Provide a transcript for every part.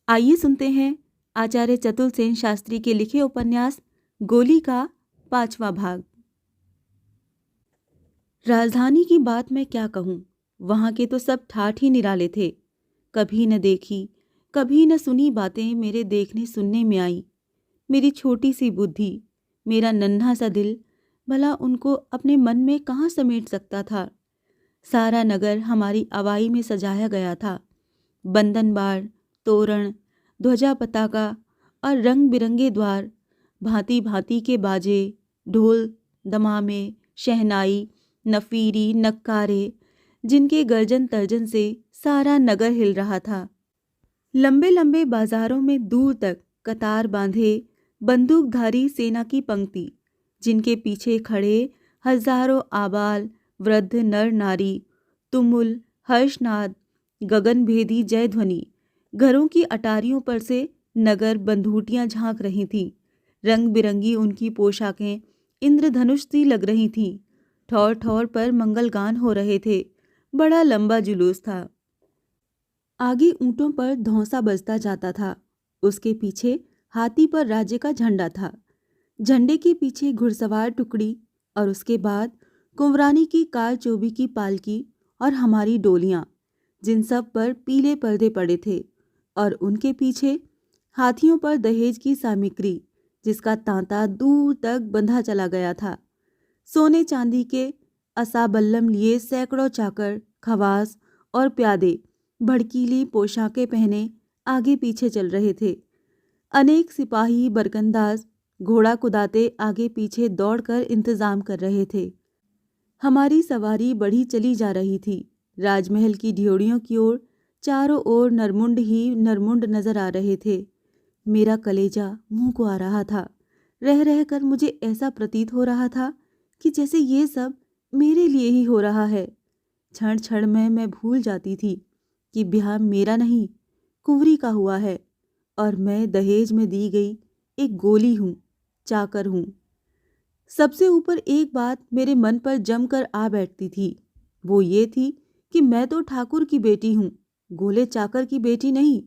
आइए सुनते हैं आचार्य चतुर सेन शास्त्री के लिखे उपन्यास गोली का 5वां भाग। राजधानी की बात मैं क्या कहूँ, वहाँ के तो सब ठाठ ही निराले थे। कभी न देखी, कभी न सुनी बातें मेरे देखने सुनने में आई। मेरी छोटी सी बुद्धि, मेरा नन्हा सा दिल भला उनको अपने मन में कहाँ समेट सकता था। सारा नगर हमारी अवाई में सजाया गया था। बंधन बार, तोरण, ध्वजा पताका और रंग बिरंगे द्वार, भांति भांति के बाजे, ढोल, दमामे, शहनाई, नफीरी, नक्कारे, जिनके गर्जन तर्जन से सारा नगर हिल रहा था। लंबे लंबे बाजारों में दूर तक कतार बांधे बंदूकधारी सेना की पंक्ति, जिनके पीछे खड़े हजारों आबाल वृद्ध नर नारी, तुमुल, हर्षनाद, गगनभेदी जय ध्वनि, घरों की अटारियों पर से नगर बंधूटियां झांक रही थीं। रंग बिरंगी उनकी पोशाकें इंद्रधनुष सी लग रही थीं। ठौर ठौर पर मंगलगान हो रहे थे। बड़ा लंबा जुलूस था। आगे ऊंटों पर धौंसा बजता जाता था। उसके पीछे हाथी पर राज्य का झंडा था। झंडे के पीछे घुड़सवार टुकड़ी और उसके बाद कुंवरानी की कार चोबी की पालकी और हमारी डोलियां, जिन सब पर पीले पर्दे पड़े थे, और उनके पीछे हाथियों पर दहेज की सामग्री, जिसका तांता दूर तक बंधा चला गया था। सोने चांदी के असाबल्लम लिए सैकड़ों चाकर, खवास और प्यादे भड़कीली पोशाकें पहने आगे पीछे चल रहे थे। अनेक सिपाही बरकंदाज घोड़ा कुदाते आगे पीछे दौड़कर इंतजाम कर रहे थे। हमारी सवारी बढ़ी चली जा रही थी। राजमहल की ड्योढ़ियों की ओर चारों ओर नरमुंड ही नरमुंड नजर आ रहे थे। मेरा कलेजा मुंह को आ रहा था। रह रह कर मुझे ऐसा प्रतीत हो रहा था कि जैसे ये सब मेरे लिए ही हो रहा है। क्षण क्षण में मैं भूल जाती थी कि ब्याह मेरा नहीं, कुंवरी का हुआ है, और मैं दहेज में दी गई एक गोली हूँ, चाकर हूँ। सबसे ऊपर एक बात मेरे मन पर जमकर आ बैठती थी। वो ये थी कि मैं तो ठाकुर की बेटी हूँ, गोले चाकर की बेटी नहीं।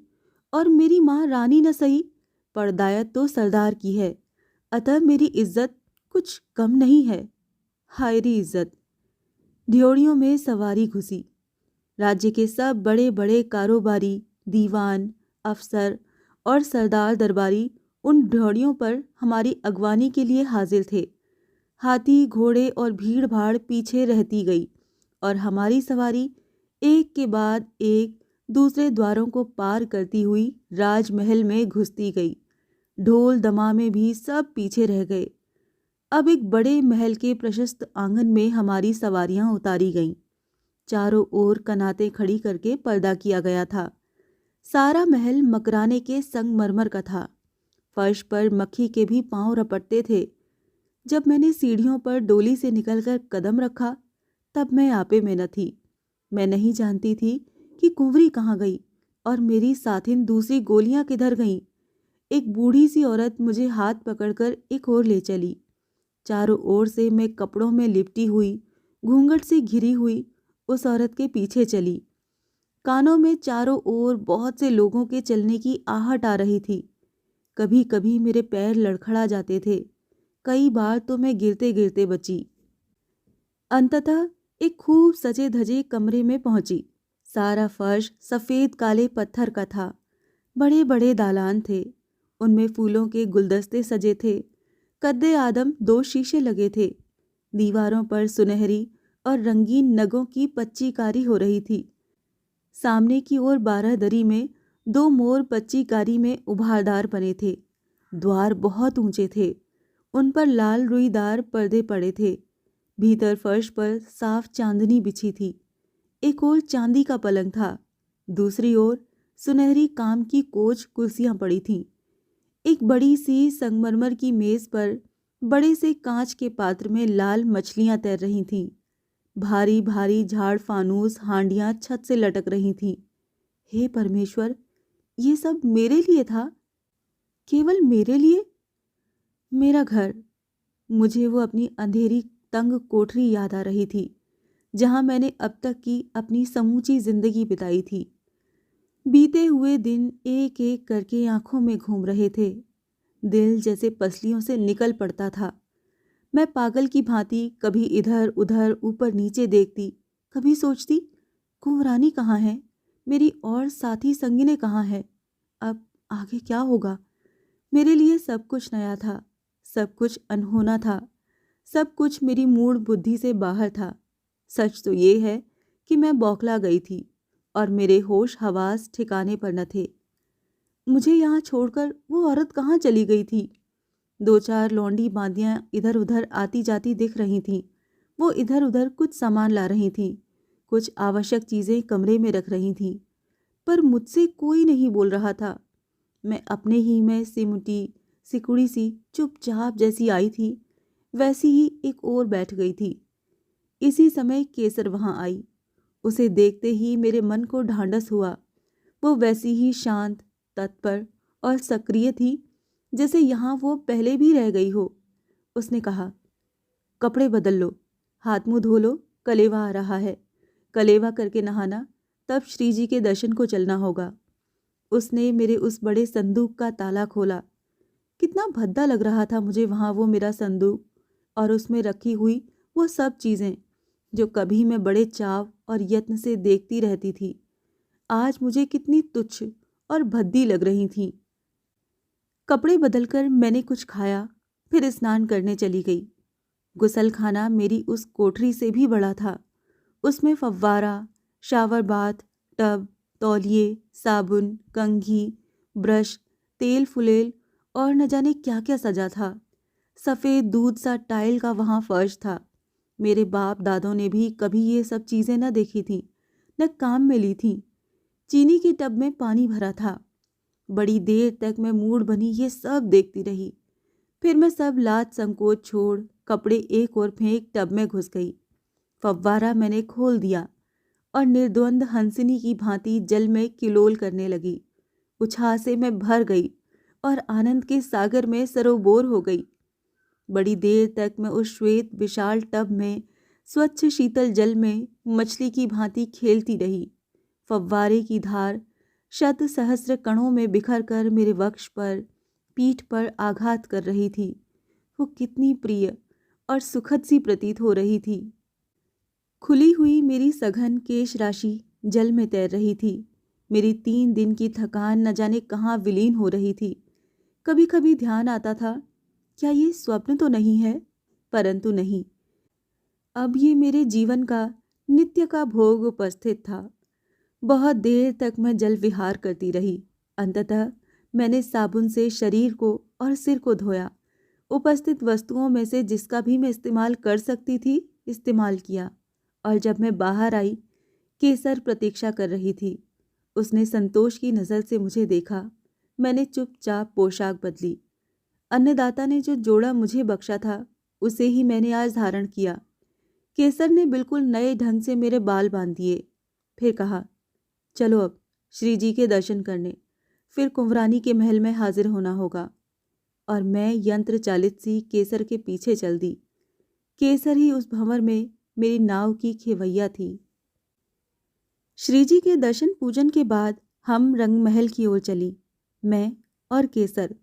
और मेरी माँ रानी न सही, परदायत तो सरदार की है। अतः मेरी इज्जत कुछ कम नहीं है। हाय री इज्जत। ड्योढ़ियों में सवारी घुसी। राज्य के सब बड़े बड़े कारोबारी, दीवान, अफसर और सरदार दरबारी उन ड्योढ़ियों पर हमारी अगवानी के लिए हाजिर थे। हाथी, घोड़े और भीड़ भाड़ पीछे रहती गई, और हमारी सवारी एक के बाद एक दूसरे द्वारों को पार करती हुई राजमहल में घुसती गई। ढोल दमामे भी सब पीछे रह गए। अब एक बड़े महल के प्रशस्त आंगन में हमारी सवारियां उतारी गईं। चारों ओर कनातें खड़ी करके पर्दा किया गया था। सारा महल मकराने के संगमरमर का था। फर्श पर मक्खी के भी पांव रपटते थे। जब मैंने सीढ़ियों पर डोली से निकलकर कदम रखा, तब मैं आपे में न थी। मैं नहीं जानती थी कि कुंवरी कहाँ गई और मेरी साथिन दूसरी गोलियां किधर गईं। एक बूढ़ी सी औरत मुझे हाथ पकड़कर एक ओर ले चली। चारों ओर से मैं कपड़ों में लिपटी हुई, घूंघट से घिरी हुई उस औरत के पीछे चली। कानों में चारों ओर बहुत से लोगों के चलने की आहट आ रही थी। कभी कभी मेरे पैर लड़खड़ा जाते थे। कई बार तो मैं गिरते गिरते बची। अंततः एक खूब सजे धजे कमरे में पहुंची। सारा फर्श सफेद काले पत्थर का था। बड़े बड़े दालान थे। उनमें फूलों के गुलदस्ते सजे थे। कद्दे आदम 2 शीशे लगे थे। दीवारों पर सुनहरी और रंगीन नगों की पच्चीकारी हो रही थी। सामने की ओर बारादरी में 2 मोर पच्चीकारी में उभारदार बने थे। द्वार बहुत ऊंचे थे। उन पर लाल रुईदार पर्दे पड़े थे। भीतर फर्श पर साफ चांदनी बिछी थी। एक ओर चांदी का पलंग था, दूसरी ओर सुनहरी काम की कोच कुर्सियां पड़ी थीं। एक बड़ी सी संगमरमर की मेज पर बड़े से कांच के पात्र में लाल मछलियां तैर रही थीं। भारी भारी झाड़ फानूस हांडियां छत से लटक रही थीं। हे परमेश्वर, ये सब मेरे लिए था, केवल मेरे लिए। मेरा घर, मुझे वो अपनी अंधेरी तंग कोठरी याद आ रही थी, जहां मैंने अब तक की अपनी समूची जिंदगी बिताई थी। बीते हुए दिन एक एक करके आंखों में घूम रहे थे। दिल जैसे पसलियों से निकल पड़ता था। मैं पागल की भांति कभी इधर उधर ऊपर नीचे देखती, कभी सोचती कुंवरानी कहाँ है, मेरी और साथी संगिने कहाँ है, अब आगे क्या होगा। मेरे लिए सब कुछ नया था, सब कुछ अनहोना था, सब कुछ मेरी मूढ़ बुद्धि से बाहर था। सच तो ये है कि मैं बौखला गई थी और मेरे होश हवास ठिकाने पर न थे। मुझे यहाँ छोड़कर वो औरत कहाँ चली गई थी। दो चार लौंडी बांदियां इधर उधर आती जाती दिख रही थीं। वो इधर उधर कुछ सामान ला रही थीं, कुछ आवश्यक चीजें कमरे में रख रही थीं, पर मुझसे कोई नहीं बोल रहा था। मैं अपने ही में सिमटी सिकुड़ी सी चुपचाप जैसी आई थी, वैसी ही एक और बैठ गई थी। इसी समय केसर वहां आई। उसे देखते ही मेरे मन को ढांढस हुआ। वो वैसी ही शांत, तत्पर और सक्रिय थी जैसे यहाँ वो पहले भी रह गई हो। उसने कहा, कपड़े बदल लो, हाथ मुंह धो लो, कलेवा आ रहा है। कलेवा करके नहाना, तब श्री जी के दर्शन को चलना होगा। उसने मेरे उस बड़े संदूक का ताला खोला। कितना भद्दा लग रहा था मुझे वहाँ वो मेरा संदूक और उसमें रखी हुई वो सब चीज़ें जो कभी मैं बड़े चाव और यत्न से देखती रहती थी, आज मुझे कितनी तुच्छ और भद्दी लग रही थीं। कपड़े बदलकर मैंने कुछ खाया, फिर स्नान करने चली गई। गुसलखाना मेरी उस कोठरी से भी बड़ा था। उसमें फव्वारा, शावर बाथ, टब, तौलिए, साबुन, कंघी, ब्रश, तेल फुलेल और न जाने क्या क्या सजा था। सफ़ेद दूध सा टाइल का वहाँ फर्श था। मेरे बाप दादों ने भी कभी ये सब चीज़ें न देखी थीं, न काम में ली थीं। चीनी के टब में पानी भरा था। बड़ी देर तक मैं मूड बनी ये सब देखती रही। फिर मैं सब लाज संकोच छोड़ कपड़े एक और फेंक टब में घुस गई। फव्वारा मैंने खोल दिया और निर्द्वंद हंसिनी की भांति जल में किलोल करने लगी। उछाल से मैं भर गई और आनंद के सागर में सरोबोर हो गई। बड़ी देर तक मैं उस श्वेत विशाल टब में स्वच्छ शीतल जल में मछली की भांति खेलती रही। फव्वारे की धार शत सहस्र कणों में बिखर कर मेरे वक्ष पर, पीठ पर आघात कर रही थी। वो कितनी प्रिय और सुखद सी प्रतीत हो रही थी। खुली हुई मेरी सघन केश राशि जल में तैर रही थी। मेरी 3 दिन की थकान न जाने कहाँ विलीन हो रही थी। कभी कभी ध्यान आता था, क्या ये स्वप्न तो नहीं है? परंतु नहीं, अब ये मेरे जीवन का नित्य का भोग उपस्थित था। बहुत देर तक मैं जल विहार करती रही। अंततः मैंने साबुन से शरीर को और सिर को धोया। उपस्थित वस्तुओं में से जिसका भी मैं इस्तेमाल कर सकती थी, इस्तेमाल किया। और जब मैं बाहर आई, केसर प्रतीक्षा कर रही थी। उसने संतोष की नज़र से मुझे देखा। मैंने चुपचाप पोशाक बदली। अन्नदाता ने जो जोड़ा मुझे बख्शा था, उसे ही मैंने आज धारण किया। केसर ने बिल्कुल नए ढंग से मेरे बाल बांध दिए। फिर कहा, चलो अब श्री जी के दर्शन करने, फिर कुंवरानी के महल में हाजिर होना होगा। और मैं यंत्र चालित सी केसर के पीछे चल दी। केसर ही उस भंवर में मेरी नाव की खेवैया थी। श्री जी के दर्शन पूजन के बाद हम रंग महल की ओर चली। मैं और केसर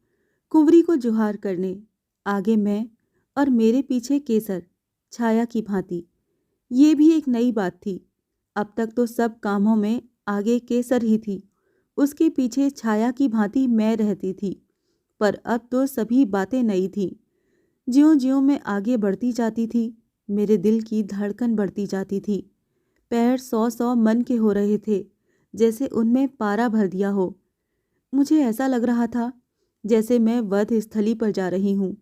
कुंवरी को जुहार करने, आगे मैं और मेरे पीछे केसर, छाया की भांति। ये भी एक नई बात थी। अब तक तो सब कामों में आगे केसर ही थी, उसके पीछे छाया की भांति मैं रहती थी। पर अब तो सभी बातें नई थीं। ज्यों-ज्यों मैं आगे बढ़ती जाती थी, मेरे दिल की धड़कन बढ़ती जाती थी। पैर 100-100 मन के हो रहे थे, जैसे उनमें पारा भर दिया हो। मुझे ऐसा लग रहा था जैसे मैं वध स्थली पर जा रही हूँ।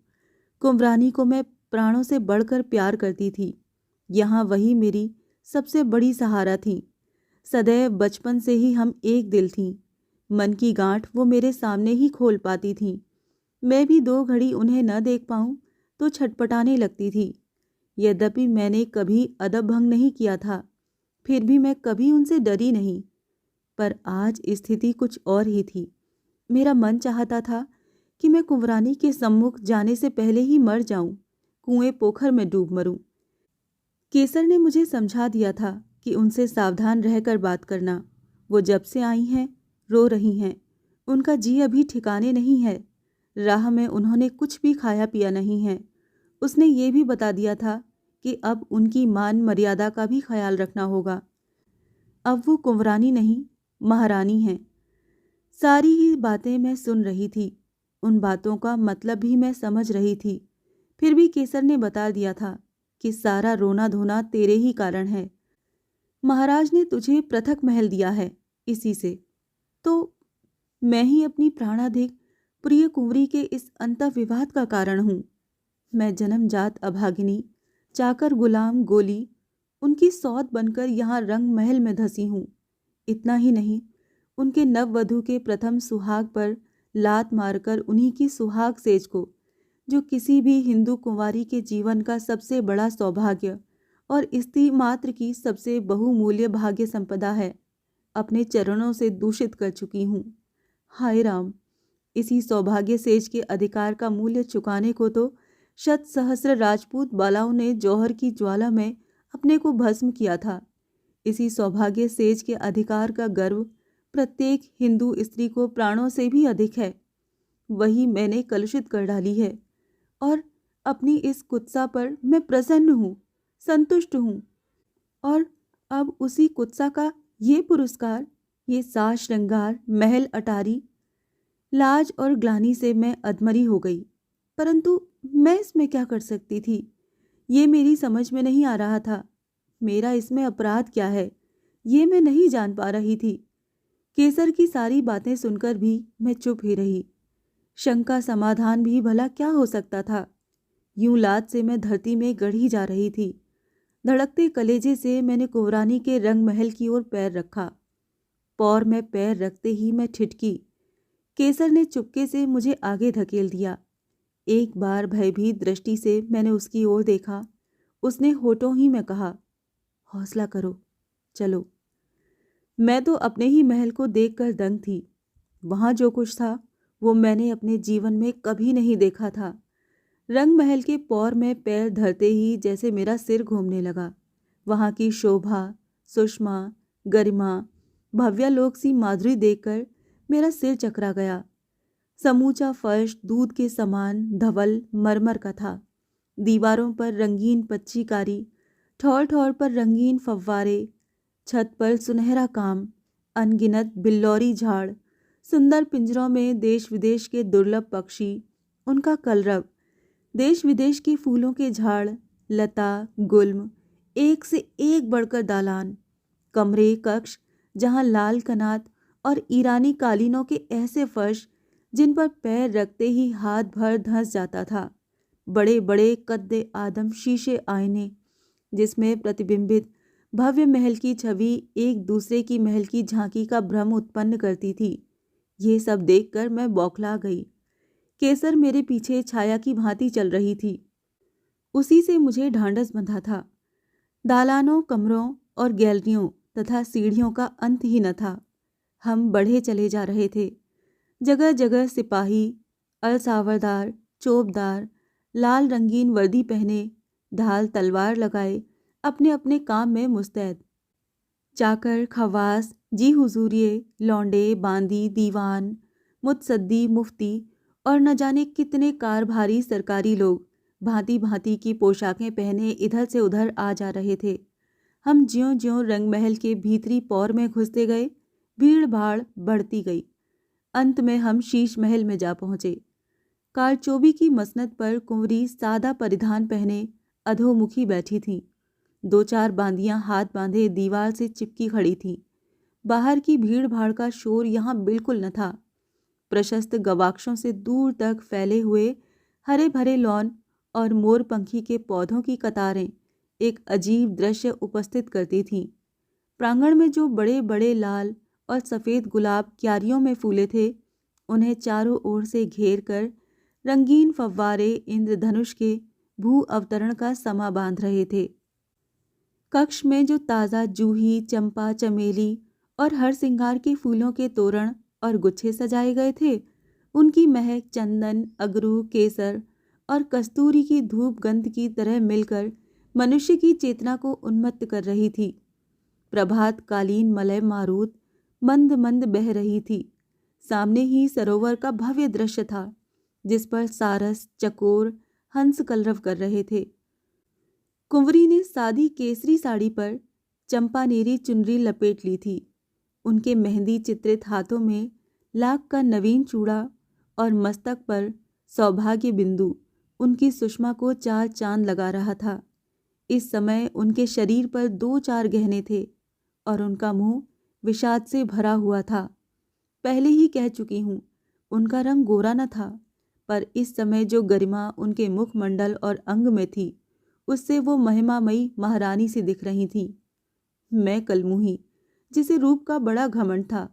कुंवरानी को मैं प्राणों से बढ़कर प्यार करती थी। यहाँ वही मेरी सबसे बड़ी सहारा थी। सदैव बचपन से ही हम एक दिल थीं। मन की गांठ वो मेरे सामने ही खोल पाती थीं। मैं भी 2 घड़ी उन्हें न देख पाऊं तो छटपटाने लगती थी। यद्यपि मैंने कभी अदब भंग नहीं किया था, फिर भी मैं कभी उनसे डरी नहीं। पर आज स्थिति कुछ और ही थी। मेरा मन चाहता था कि मैं कुंवरानी के सम्मुख जाने से पहले ही मर जाऊं, कुएं पोखर में डूब मरूं। केसर ने मुझे समझा दिया था कि उनसे सावधान रहकर बात करना। वो जब से आई हैं, रो रही हैं। उनका जी अभी ठिकाने नहीं है। राह में उन्होंने कुछ भी खाया पिया नहीं है। उसने ये भी बता दिया था कि अब उनकी मान मर्यादा का भी ख्याल रखना होगा। अब वो कुंवरानी नहीं, महारानी हैं। सारी ही बातें मैं सुन रही थी, उन बातों का मतलब भी मैं समझ रही थी। फिर भी केसर ने बता दिया था कि सारा रोना धोना तेरे ही कारण है। महाराज ने तुझे पृथक महल दिया है, इसी से तो मैं ही अपनी प्राणाधिक प्रिय कुंवरी के इस अंतःविवाद का कारण हूँ। मैं जन्मजात अभागिनी, चाकर गुलाम गोली, उनकी सौत बनकर यहाँ रंग महल में धसी हूँ। इतना ही नहीं, उनके नववधू के प्रथम सुहाग पर लात मारकर उन्हीं की सुहाग सेज को, जो किसी भी हिंदू कुंवारी के जीवन का सबसे बड़ा सौभाग्य और स्त्री मात्र की सबसे बहुमूल्य भाग्य संपदा है, अपने चरणों से दूषित कर चुकी हूँ। हाय राम, इसी सौभाग्य सेज के अधिकार का मूल्य चुकाने को तो शत सहस्र राजपूत बालाओं ने जौहर की ज्वाला में अपने को भस्म किया था। इसी सौभाग्य सेज के अधिकार का गर्व प्रत्येक हिंदू स्त्री को प्राणों से भी अधिक है। वही मैंने कलुषित कर डाली है और अपनी इस कुत्सा पर मैं प्रसन्न हूँ, संतुष्ट हूँ। और अब उसी कुत्सा का ये पुरस्कार, ये साज श्रृंगार, महल अटारी, लाज और ग्लानि से मैं अधमरी हो गई। परंतु मैं इसमें क्या कर सकती थी, ये मेरी समझ में नहीं आ रहा था। मेरा इसमें अपराध क्या है, ये मैं नहीं जान पा रही थी। केसर की सारी बातें सुनकर भी मैं चुप ही रही। शंका समाधान भी भला क्या हो सकता था। यूं लात से मैं धरती में गढ़ी जा रही थी। धड़कते कलेजे से मैंने कुंवरानी के रंग महल की ओर पैर रखा। पौर में पैर रखते ही मैं ठिठकी। केसर ने चुपके से मुझे आगे धकेल दिया। एक बार भयभीत दृष्टि से मैंने उसकी ओर देखा। उसने होठों ही में कहा, हौसला करो, चलो। मैं तो अपने ही महल को देखकर दंग थी। वहां जो कुछ था वो मैंने अपने जीवन में कभी नहीं देखा था। रंग महल के पौर में पैर धरते ही जैसे मेरा सिर घूमने लगा। वहां की शोभा, सुषमा, गरिमा, भव्यालोक सी माधुरी देखकर मेरा सिर चकरा गया। समूचा फर्श दूध के समान धवल मरमर का था। दीवारों पर रंगीन पच्चीकारी, ठौर ठौर पर रंगीन फव्वारे, छत पर सुनहरा काम, अनगिनत बिल्लौरी झाड़, सुंदर पिंजरों में देश विदेश के दुर्लभ पक्षी, उनका कलरव, देश विदेश के फूलों के झाड़, लता गुल्म, एक से एक बढ़कर दालान, कमरे कक्ष जहां लाल कनात और ईरानी कालीनों के ऐसे फर्श जिन पर पैर रखते ही हाथ भर धंस जाता था। बड़े बड़े कद्दे आदम शीशे आईने जिसमें प्रतिबिंबित भव्य महल की छवि एक दूसरे की महल की झांकी का भ्रम उत्पन्न करती थी। ये सब देखकर मैं बौखला गई। केसर मेरे पीछे छाया की भांति चल रही थी। उसी से मुझे ढांढस बंधा था। दालानों, कमरों और गैलरियों तथा सीढ़ियों का अंत ही न था। हम बढ़े चले जा रहे थे। जगह जगह सिपाही, अलसावरदार, चोपदार, लाल रंगीन वर्दी पहने, ढाल तलवार लगाए, अपने अपने काम में मुस्तैद। चाकर, खवास, जी हुजूरिये, लौंडे, बांदी, दीवान, मुतसद्दी, मुफ्ती और न जाने कितने कारभारी सरकारी लोग भांति भांति की पोशाकें पहने इधर से उधर आ जा रहे थे। हम ज्यों ज्यों रंग महल के भीतरी पौर में घुसते गए, भीड़ भाड़ बढ़ती गई। अंत में हम शीश महल में जा पहुंचे। कारचोबी की मसनद पर कुंवरी सादा परिधान पहने अधोमुखी बैठी थी। दो चार बांदियां हाथ बांधे दीवार से चिपकी खड़ी थीं। बाहर की भीड़ भाड़ का शोर यहाँ बिल्कुल न था। प्रशस्त गवाक्षों से दूर तक फैले हुए हरे भरे लॉन और मोरपंखी के पौधों की कतारें एक अजीब दृश्य उपस्थित करती थीं। प्रांगण में जो बड़े बड़े लाल और सफ़ेद गुलाब क्यारियों में फूले थे, उन्हें चारों ओर से घेर कर रंगीन फव्वारे इंद्रधनुष के भू अवतरण का समा बांध रहे थे। कक्ष में जो ताज़ा जूही, चंपा, चमेली और हर सिंगार के फूलों के तोरण और गुच्छे सजाए गए थे, उनकी महक चंदन, अगरू, केसर और कस्तूरी की धूप गंध की तरह मिलकर मनुष्य की चेतना को उन्मत्त कर रही थी। प्रभात कालीन मलय मारुत मंद मंद बह रही थी। सामने ही सरोवर का भव्य दृश्य था, जिस पर सारस, चकोर, हंस कलरव कर रहे थे। कुंवरी ने सादी केसरी साड़ी पर चंपानेरी चुनरी लपेट ली थी। उनके मेहंदी चित्रित हाथों में लाख का नवीन चूड़ा और मस्तक पर सौभाग्य बिंदु उनकी सुषमा को चार चांद लगा रहा था। इस समय उनके शरीर पर 2-4 गहने थे और उनका मुंह विषाद से भरा हुआ था। पहले ही कह चुकी हूँ, उनका रंग गोरा न था, पर इस समय जो गरिमा उनके मुखमंडल और अंग में थी, उससे वो महिमामयी महारानी सी दिख रही थी। मैं कलमुही, जिसे रूप का बड़ा घमंड था,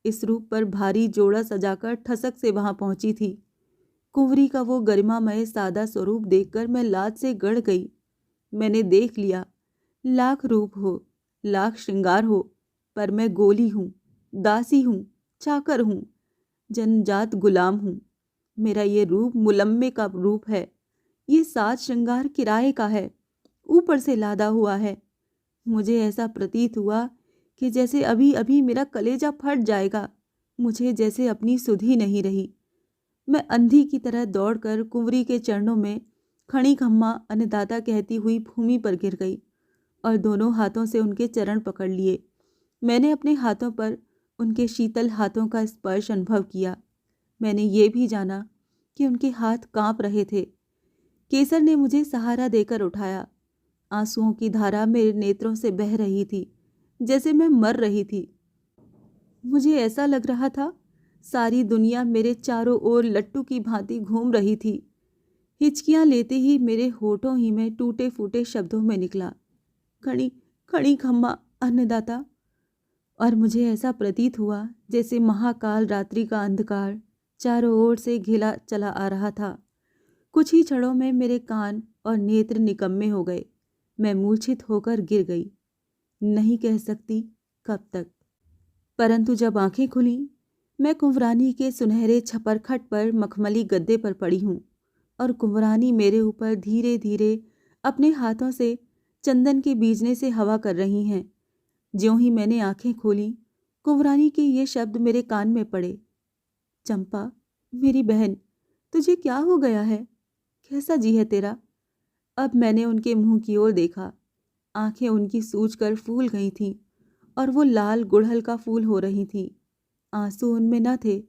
इस रूप पर भारी जोड़ा सजाकर ठसक से वहां पहुंची थी। कुंवरी का वो गरिमामय सादा स्वरूप देखकर मैं लाज से गड़ गई। मैंने देख लिया, लाख रूप हो, लाख श्रृंगार हो, पर मैं गोली हूँ, दासी हूँ, चाकर हूँ, जनजात गुलाम हूँ। मेरा ये रूप मुलम्मे का रूप है। ये साज श्रृंगार किराए का है, ऊपर से लादा हुआ है। मुझे ऐसा प्रतीत हुआ कि जैसे अभी अभी मेरा कलेजा फट जाएगा। मुझे जैसे अपनी सुध ही नहीं रही। मैं अंधी की तरह दौड़कर कुंवरी के चरणों में खड़ी खम्मा अन्नदाता कहती हुई भूमि पर गिर गई और दोनों हाथों से उनके चरण पकड़ लिए। मैंने अपने हाथों पर उनके शीतल हाथों का स्पर्श अनुभव किया। मैंने ये भी जाना कि उनके हाथ कांप रहे थे। केसर ने मुझे सहारा देकर उठाया। आंसुओं की धारा मेरे नेत्रों से बह रही थी, जैसे मैं मर रही थी। मुझे ऐसा लग रहा था सारी दुनिया मेरे चारों ओर लट्टू की भांति घूम रही थी। हिचकियां लेते ही मेरे होठों ही में टूटे फूटे शब्दों में निकला, खड़ी खड़ी खम्मा अन्नदाता। और मुझे ऐसा प्रतीत हुआ जैसे महाकाल रात्रि का अंधकार चारों ओर से घिरा चला आ रहा था। कुछ ही क्षणों में मेरे कान और नेत्र निकम्मे हो गए। मैं मूर्छित होकर गिर गई। नहीं कह सकती कब तक, परंतु जब आंखें खुली, मैं कुंवरानी के सुनहरे छपरखट पर मखमली गद्दे पर पड़ी हूँ और कुंवरानी मेरे ऊपर धीरे धीरे अपने हाथों से चंदन के बीजने से हवा कर रही हैं। ज्यों ही मैंने आंखें खोली, कुंवरानी के ये शब्द मेरे कान में पड़े, चंपा, मेरी बहन, तुझे क्या हो गया है? कैसा जी है तेरा? अब मैंने उनके मुंह की ओर देखा। आंखें उनकी सूजकर फूल गई थीं और वो लाल गुड़हल का फूल हो रही थीं। आंसू उनमें न थे,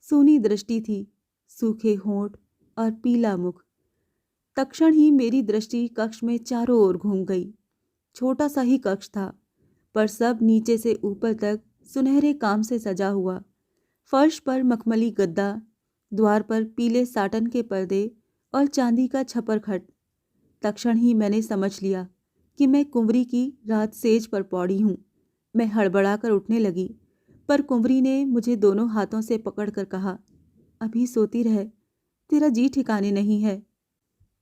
सूनी दृष्टि थी, सूखे होंठ और पीला मुख। तत्क्षण ही मेरी दृष्टि कक्ष में चारों ओर घूम गई। छोटा सा ही कक्ष था, पर सब नीचे से ऊपर तक सुनहरे काम से सजा हुआ। फर्श पर मखमली गद्दा, द्वार पर पीले साटन के पर्दे और चांदी का छपरखट। तत्क्षण ही मैंने समझ लिया कि मैं कुंवरी की रात सेज पर पौड़ी हूँ। मैं हड़बड़ाकर उठने लगी, पर कुंवरी ने मुझे दोनों हाथों से पकड़कर कहा, अभी सोती रह, तेरा जी ठिकाने नहीं है।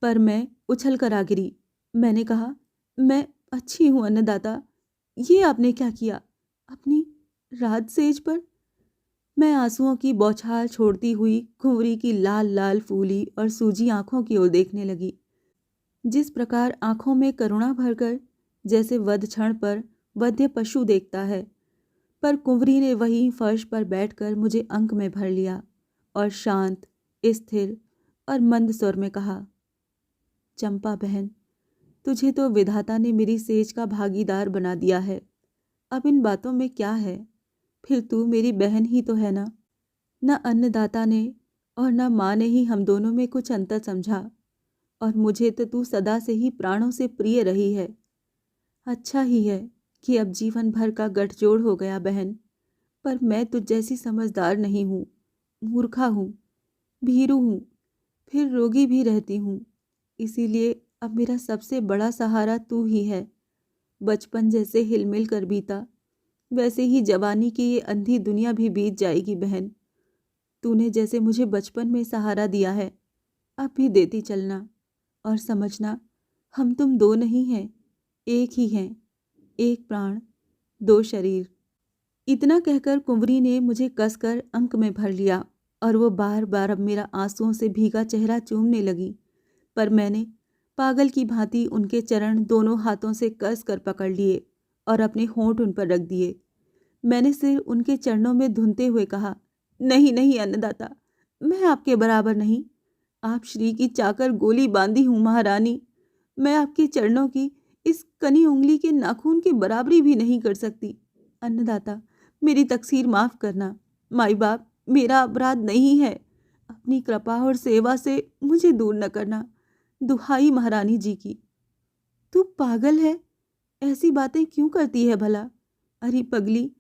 पर मैं उछल कर आ गिरी। मैंने कहा, मैं अच्छी हूँ अन्नदाता। ये आपने क्या किया? अपनी रात सेज पर? मैं आंसुओं की बौछार छोड़ती हुई कुंवरी की लाल लाल फूली और सूजी आंखों की ओर देखने लगी। जिस प्रकार आंखों में करुणा भरकर जैसे वध क्षण पर वध्य पशु देखता है, पर कुंवरी ने वहीं फर्श पर बैठकर मुझे अंक में भर लिया और शांत, स्थिर और मंद स्वर में कहा, चंपा बहन, तुझे तो विधाता ने मेरी सेज का भागीदार बना दिया है। अब इन बातों में क्या है? फिर तू मेरी बहन ही तो है ना? न अन्नदाता ने और न माँ ने ही हम दोनों में कुछ अंतर समझा, और मुझे तो तू सदा से ही प्राणों से प्रिय रही है। अच्छा ही है कि अब जीवन भर का गठजोड़ हो गया बहन, पर मैं तुझ जैसी समझदार नहीं हूँ। मूर्खा हूँ, भीरू हूँ, फिर रोगी भी रहती हूँ। इसीलिए अब मेरा सबसे बड़ा सहारा तू ही है। बचपन जैसे हिलमिल कर बीता, वैसे ही जवानी की ये अंधी दुनिया भी बीत जाएगी बहन। तूने जैसे मुझे बचपन में सहारा दिया है, अब भी देती चलना, और समझना हम तुम दो नहीं हैं, एक ही हैं, एक प्राण, दो शरीर। इतना कहकर कुंवरी ने मुझे कसकर अंक में भर लिया और वो बार बार अब मेरा आंसुओं से भीगा चेहरा चूमने लगी, पर मैंने पागल की भांति उनके चरण दोनों हाथों से कस कर पकड़ लिए और अपने होंठ उन पर रख दिए। मैंने सिर उनके चरणों में धुनते हुए कहा, नहीं नहीं अन्नदाता, मैं आपके बराबर नहीं। आप श्री की चाकर गोली बांधी हूं महारानी। मैं आपके चरणों की इस कनी उंगली के नाखून की बराबरी भी नहीं कर सकती। अन्नदाता, मेरी तकसीर माफ करना। माई बाप, मेरा अपराध नहीं है। अपनी कृपा और सेवा से मुझे दूर न करना। दुहाई महारानी जी की। तू पागल है? ऐसी बातें क्यों करती है भला? अरे पगली,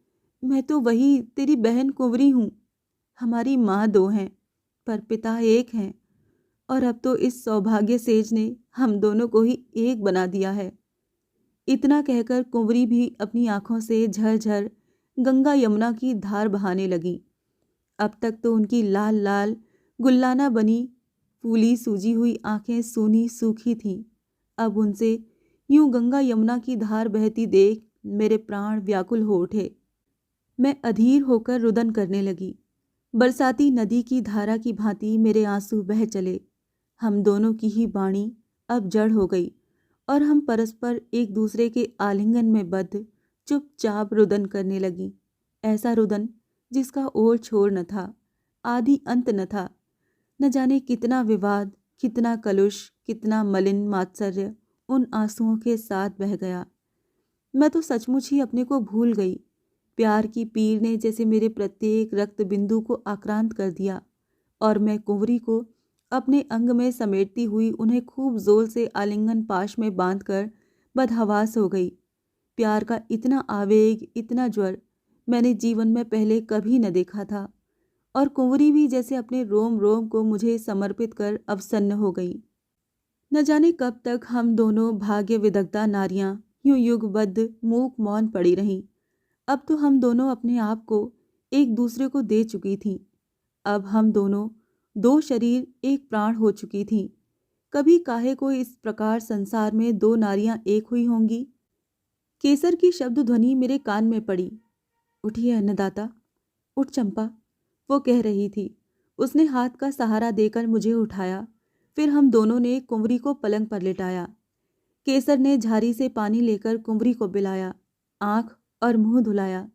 मैं तो वही तेरी बहन कुंवरी हूँ। हमारी माँ दो हैं पर पिता एक हैं, और अब तो इस सौभाग्य सेज ने हम दोनों को ही एक बना दिया है। इतना कहकर कुंवरी भी अपनी आंखों से झरझर गंगा यमुना की धार बहाने लगी। अब तक तो उनकी लाल लाल गुल्लाना बनी फूली सूजी हुई आंखें सूनी सूखी थीं। अब उनसे यूं गंगा यमुना की धार बहती देख मेरे प्राण व्याकुल हो उठे। मैं अधीर होकर रुदन करने लगी। बरसाती नदी की धारा की भांति मेरे आंसू बह चले। हम दोनों की ही वाणी अब जड़ हो गई और हम परस्पर एक दूसरे के आलिंगन में बद्ध चुपचाप रुदन करने लगी। ऐसा रुदन जिसका ओर छोर न था, आदि अंत न था। न जाने कितना विवाद, कितना कलुष, कितना मलिन मात्सर्य उन आंसुओं के साथ बह गया। मैं तो सचमुच ही अपने को भूल गई। प्यार की पीर ने जैसे मेरे प्रत्येक रक्त बिंदु को आक्रांत कर दिया और मैं कुंवरी को अपने अंग में समेटती हुई उन्हें खूब जोर से आलिंगन पाश में बांधकर बदहवास हो गई। प्यार का इतना आवेग, इतना ज्वर मैंने जीवन में पहले कभी न देखा था, और कुंवरी भी जैसे अपने रोम रोम को मुझे समर्पित कर अवसन्न हो गई। न जाने कब तक हम दोनों भाग्य विदग्धा नारियां यूं युगबद्ध मूक मौन पड़ी रहीं। अब तो हम दोनों अपने आप को एक दूसरे को दे चुकी थीं। अब हम दोनों दो शरीर एक प्राण हो चुकी थीं। कभी काहे को इस प्रकार संसार में दो नारियां एक हुई होंगी। केसर की शब्द ध्वनि मेरे कान में पड़ी। उठिए अन्नदाता, उठ चंपा, वो कह रही थी। उसने हाथ का सहारा देकर मुझे उठाया। फिर हम दोनों ने कुंवरी को पलंग पर लिटाया। केसर ने झारी से पानी लेकर कुंवरी को पिलाया, आंख और मुंह धुलाया।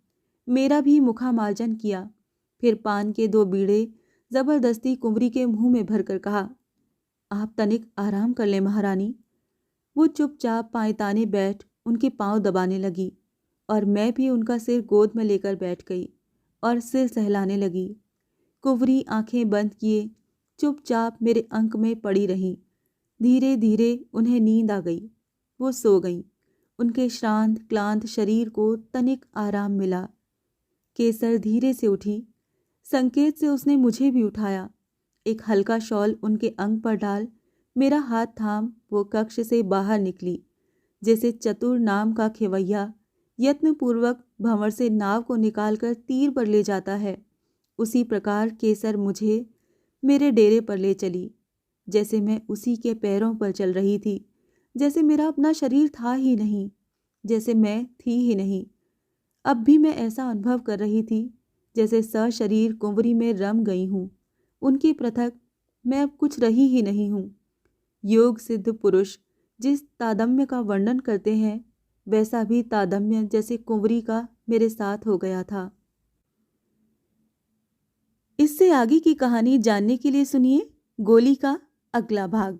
मेरा भी मुखामार्जन किया। फिर पान के दो बीड़े जबरदस्ती कुंवरी के मुंह में भरकर कहा, आप तनिक आराम कर ले महारानी। वो चुपचाप पायताने बैठ उनके पांव दबाने लगी और मैं भी उनका सिर गोद में लेकर बैठ गई और सिर सहलाने लगी। कुंवरी आंखें बंद किए चुपचाप मेरे अंक में पड़ी रहीं। धीरे धीरे उन्हें नींद आ गई। वो सो गईं। उनके श्रांत क्लांत शरीर को तनिक आराम मिला। केसर धीरे से उठी। संकेत से उसने मुझे भी उठाया। एक हल्का शॉल उनके अंग पर डाल मेरा हाथ थाम वो कक्ष से बाहर निकली। जैसे चतुर नाम का खेवैया यत्नपूर्वक भंवर से नाव को निकालकर तीर पर ले जाता है, उसी प्रकार केसर मुझे मेरे डेरे पर ले चली। जैसे मैं उसी के पैरों पर चल रही थी, जैसे मेरा अपना शरीर था ही नहीं, जैसे मैं थी ही नहीं। अब भी मैं ऐसा अनुभव कर रही थी जैसे सशरीर कुंवरी में रम गई हूँ। उनकी पृथक मैं अब कुछ रही ही नहीं हूँ। योग सिद्ध पुरुष जिस तादम्य का वर्णन करते हैं, वैसा भी तादम्य जैसे कुंवरी का मेरे साथ हो गया था। इससे आगे की कहानी जानने के लिए सुनिए गोली का अगला भाग।